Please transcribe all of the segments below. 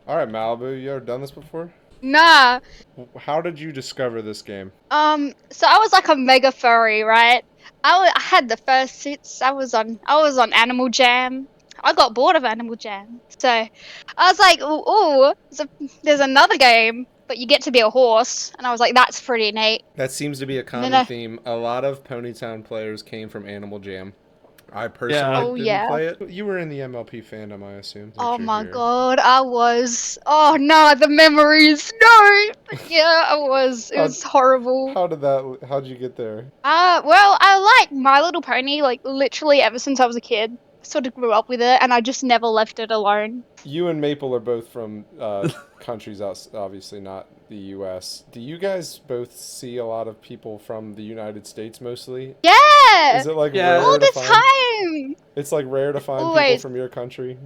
All right, Malibu, you ever done this before? Nah. How did you discover this game? So I was like a mega furry, right? I had the first sits. I was on Animal Jam. I got bored of Animal Jam, so I was like, ooh, there's another game, but you get to be a horse, and I was like, that's pretty neat. That seems to be a And then common theme. A lot of Ponytown players came from Animal Jam. I personally Yeah. oh didn't yeah. play it. You were in the MLP fandom, I assume, since Oh you're my here. God, I was. Oh no, the memories. No, but yeah, I was. It How was horrible. how'd you get there? Well, I like My Little Pony, like literally ever since I was a kid. Sort of grew up with it, and I just never left it alone. You and Maple are both from countries out, obviously not the U.S. Do you guys both see a lot of people from the United States mostly? Yeah, Is it like Yeah. all rare to the find? time. It's like rare to find people Always. from your country.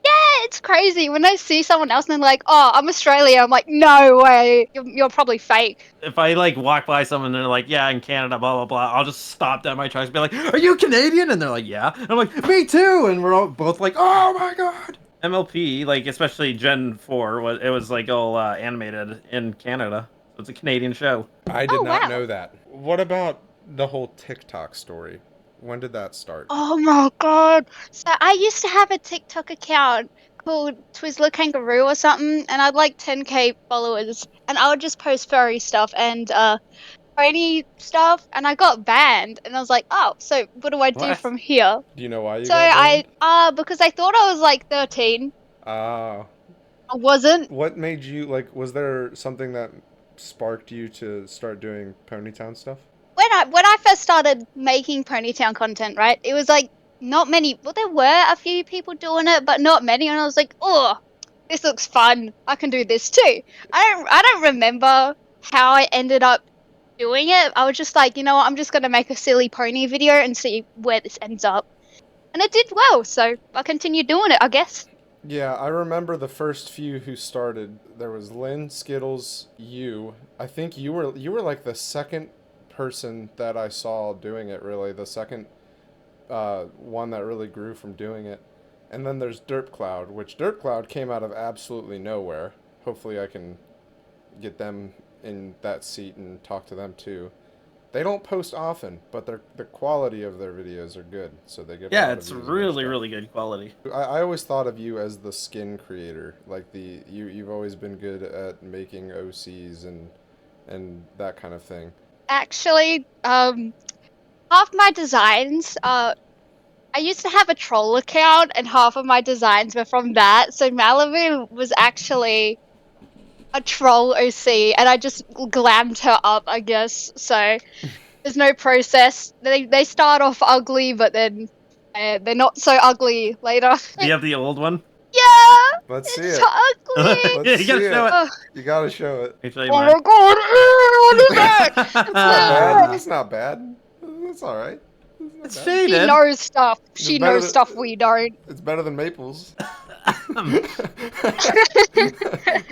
Yeah, it's crazy when I see someone else and they're like, "Oh, I'm Australian." I'm like, "No way, you're probably fake." If I like walk by someone and they're like, "Yeah, in Canada, blah blah blah," I'll just stop them in my tracks and be like, "Are you Canadian?" And they're like, "Yeah." And I'm like, "Me too." And we're all both like, "Oh my god!" MLP, like especially Gen 4, was like all animated in Canada, so it's a Canadian show. I did Oh not wow. know that. What about the whole TikTok story? When did that start? Oh my God. So I used to have a TikTok account called Twizzler Kangaroo or something, and I'd like 10K followers, and I would just post furry stuff and pony stuff, and I got banned, and I was like, oh, so what do I do What? from here? Do you know why you So got banned? because I thought I was like 13. Ah, I wasn't. what made you like? Was there something that sparked you to start doing Ponytown stuff? When I first started making Ponytown content, right? It was like not many. Well, there were a few people doing it, but not many. And I was like, oh, this looks fun. I can do this too. I don't remember how I ended up doing it. I was just like, you know what? I'm just gonna make a silly pony video and see where this ends up. And it did well, so I continued doing it, I guess. Yeah, I remember the first few who started. There was Lynn, Skittles, you. I think you were like the second person that I saw doing it. Really, the second one that really grew from doing it. And then there's Derp Cloud, which Derp Cloud came out of absolutely nowhere. Hopefully, I can get them in that seat and talk to them too. They don't post often, but the quality of their videos are good, so they get a Yeah, lot of it's views and their really stuff. really good quality. I always thought of you as the skin creator, like you've always been good at making OCs and that kind of thing. Actually, half my designs, I used to have a troll account, and half of my designs were from that. So Malibu was actually a troll OC, and I just glammed her up, I guess. So there's no process. They start off ugly, but then they're not so ugly later. Do you have the old one? Yeah, Let's see it's it. ugly. Let's You gotta see show it. it. Oh, You gotta show it. Let me show you oh mine. my God! What is that? It's not bad. Ah, That's not bad. That's all right. It's It's not bad. she shaded. knows stuff. It's She better knows than stuff we don't. it's better than Maples. Now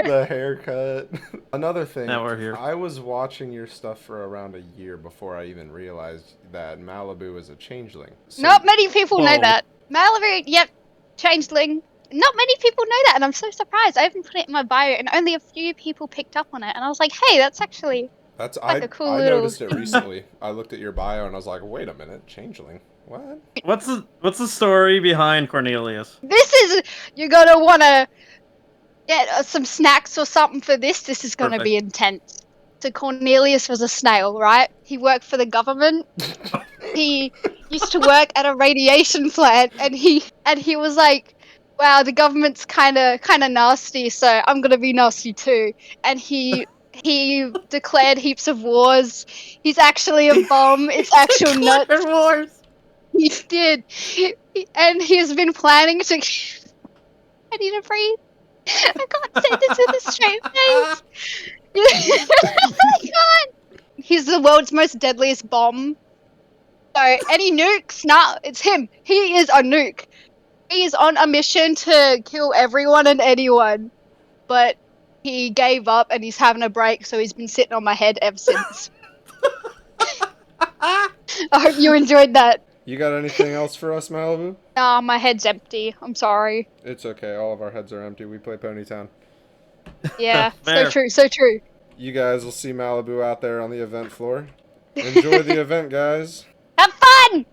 The haircut. Another thing, we're here. I was watching your stuff for around a year before I even realized that Malibu is a changeling. So Not many people know Whoa. that. Malibu, yep, changeling. Not many people know that, and I'm so surprised. I even put it in my bio, and only a few people picked up on it. And I was like, hey, that's actually that's like a cool I little. noticed it recently. I looked at your bio and I was like, wait a minute, changeling. What? What's the story behind Cornelius? This is. You're gonna wanna get some snacks or something for this. This is gonna Perfect. be intense. So Cornelius was a snail, right? He worked for the government. He used to work at a radiation plant, and he was like, wow, the government's kind of nasty, so I'm gonna be nasty too. And he declared heaps of wars. He's actually a bomb. It's actual nuts. Declare wars. He did. And he's been planning to. I need to breathe. I can't say this with a straight face. I can't. He's the world's most deadliest bomb. So any nukes? Nah, it's him. He is a nuke. He is on a mission to kill everyone and anyone. But he gave up and he's having a break, so he's been sitting on my head ever since. I hope you enjoyed that. You got anything else for us, Malibu? Nah, my head's empty. I'm sorry. It's okay. All of our heads are empty. We play Ponytown. Yeah, so Fair. true, so true. You guys will see Malibu out there on the event floor. Enjoy the event, guys. Have fun!